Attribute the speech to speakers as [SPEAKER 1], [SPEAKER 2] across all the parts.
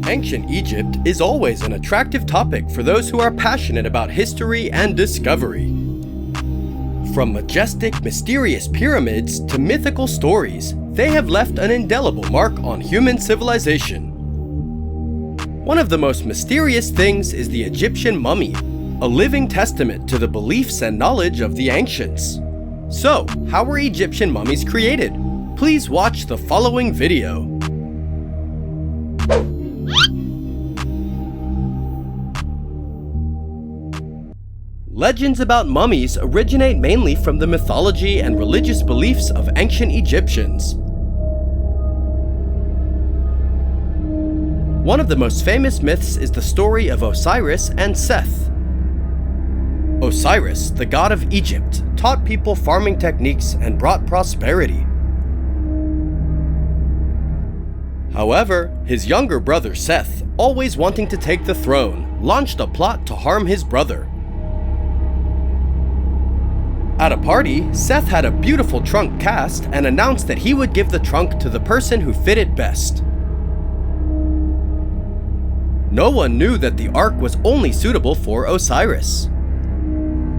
[SPEAKER 1] Ancient Egypt is always an attractive topic for those who are passionate about history and discovery. From majestic, mysterious pyramids to mythical stories, they have left an indelible mark on human civilization. One of the most mysterious things is the Egyptian mummy, a living testament to the beliefs and knowledge of the ancients. So, how were Egyptian mummies created? Please watch the following video. Legends about mummies originate mainly from the mythology and religious beliefs of ancient Egyptians. One of the most famous myths is the story of Osiris and Seth. Osiris, the god of Egypt, taught people farming techniques and brought prosperity. However, his younger brother Seth, always wanting to take the throne, launched a plot to harm his brother. At a party, Seth had a beautiful trunk cast and announced that he would give the trunk to the person who fit it best. No one knew that the ark was only suitable for Osiris.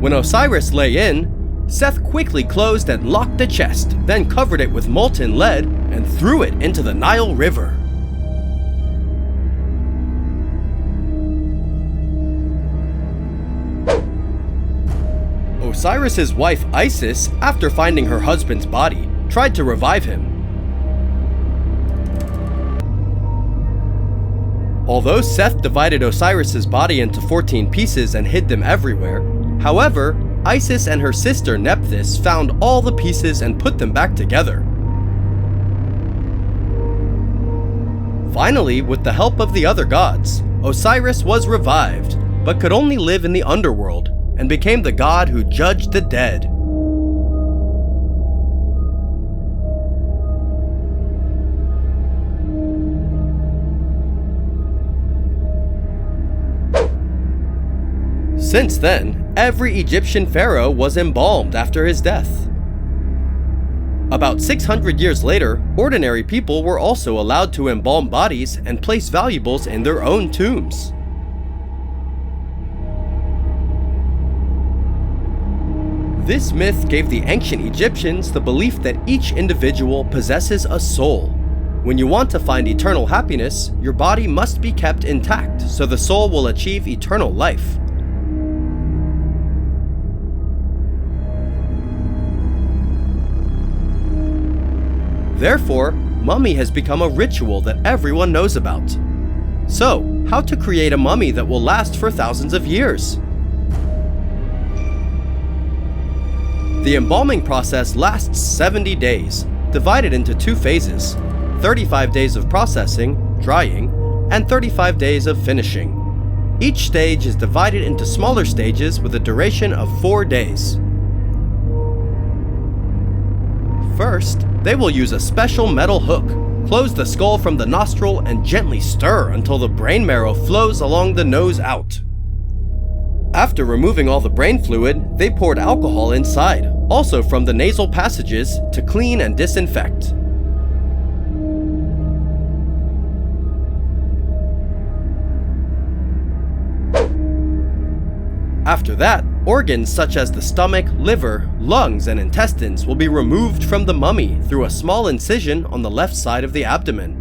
[SPEAKER 1] When Osiris lay in, Seth quickly closed and locked the chest, then covered it with molten lead and threw it into the Nile River. Osiris's wife Isis, after finding her husband's body, tried to revive him. Although Seth divided Osiris's body into 14 pieces and hid them everywhere, however, Isis and her sister Nephthys found all the pieces and put them back together. Finally, with the help of the other gods, Osiris was revived, but could only live in the underworld, and became the god who judged the dead. Since then, every Egyptian pharaoh was embalmed after his death. About 600 years later, ordinary people were also allowed to embalm bodies and place valuables in their own tombs. This myth gave the ancient Egyptians the belief that each individual possesses a soul. When you want to find eternal happiness, your body must be kept intact so the soul will achieve eternal life. Therefore, mummy has become a ritual that everyone knows about. So, how to create a mummy that will last for thousands of years? The embalming process lasts 70 days, divided into two phases: 35 days of processing, drying, and 35 days of finishing. Each stage is divided into smaller stages with a duration of 4 days. First, they will use a special metal hook, close the skull from the nostril, and gently stir until the brain marrow flows along the nose out. After removing all the brain fluid, they poured alcohol inside, also from the nasal passages, to clean and disinfect. After that, organs such as the stomach, liver, lungs, and intestines will be removed from the mummy through a small incision on the left side of the abdomen.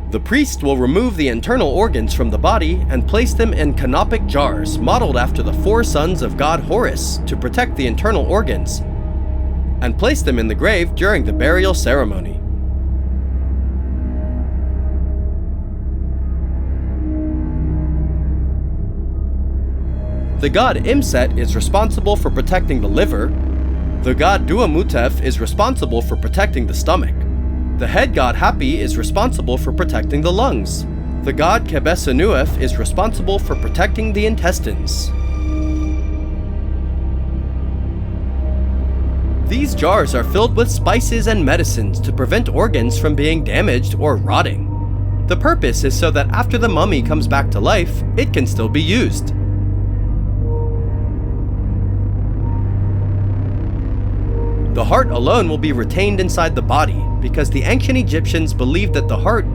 [SPEAKER 1] The priest will remove the internal organs from the body and place them in canopic jars modeled after the 4 sons of god Horus to protect the internal organs, and place them in the grave during the burial ceremony. The god Imset is responsible for protecting the liver. The god Duamutef is responsible for protecting the stomach. The head god Hapi is responsible for protecting the lungs. The god Kebesenuef is responsible for protecting the intestines. These jars are filled with spices and medicines to prevent organs from being damaged or rotting. The purpose is so that after the mummy comes back to life, it can still be used. The heart alone will be retained inside the body because the ancient Egyptians believed that the heart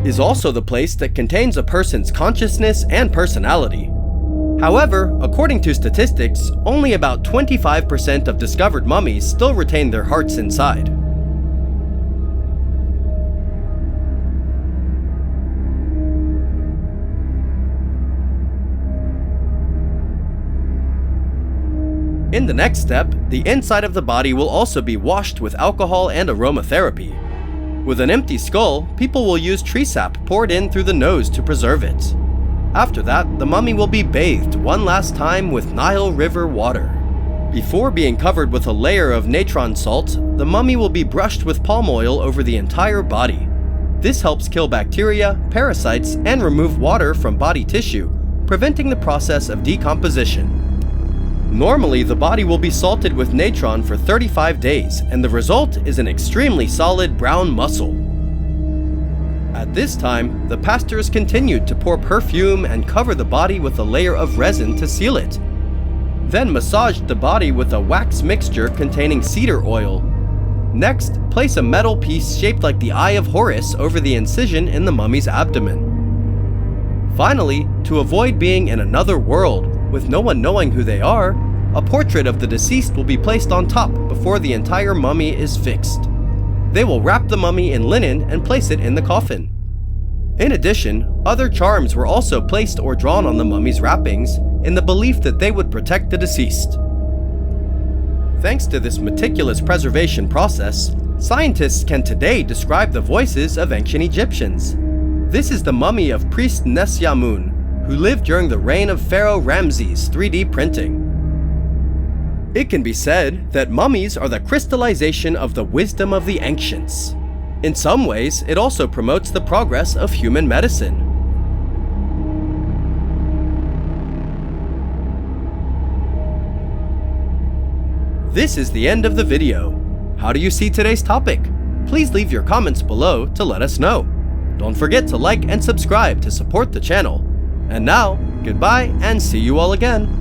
[SPEAKER 1] is also the place that contains a person's consciousness and personality. However, according to statistics, only about 25% of discovered mummies still retain their hearts inside. In the next step, the inside of the body will also be washed with alcohol and aromatherapy. With an empty skull, people will use tree sap poured in through the nose to preserve it. After that, the mummy will be bathed one last time with Nile River water. Before being covered with a layer of natron salt, the mummy will be brushed with palm oil over the entire body. This helps kill bacteria, parasites, and remove water from body tissue, preventing the process of decomposition. Normally, the body will be salted with natron for 35 days, and the result is an extremely solid brown muscle. At this time, the pastors continued to pour perfume and cover the body with a layer of resin to seal it. Then massaged the body with a wax mixture containing cedar oil. Next, place a metal piece shaped like the Eye of Horus over the incision in the mummy's abdomen. Finally, to avoid being in another world, with no one knowing who they are, a portrait of the deceased will be placed on top before the entire mummy is fixed. They will wrap the mummy in linen and place it in the coffin. In addition, other charms were also placed or drawn on the mummy's wrappings in the belief that they would protect the deceased. Thanks to this meticulous preservation process, scientists can today describe the voices of ancient Egyptians. This is the mummy of priest Nesyamun, who lived during the reign of Pharaoh Ramses' 3D printing. It can be said that mummies are the crystallization of the wisdom of the ancients. In some ways, it also promotes the progress of human medicine. This is the end of the video. How do you see today's topic? Please leave your comments below to let us know. Don't forget to like and subscribe to support the channel. And now, goodbye and see you all again.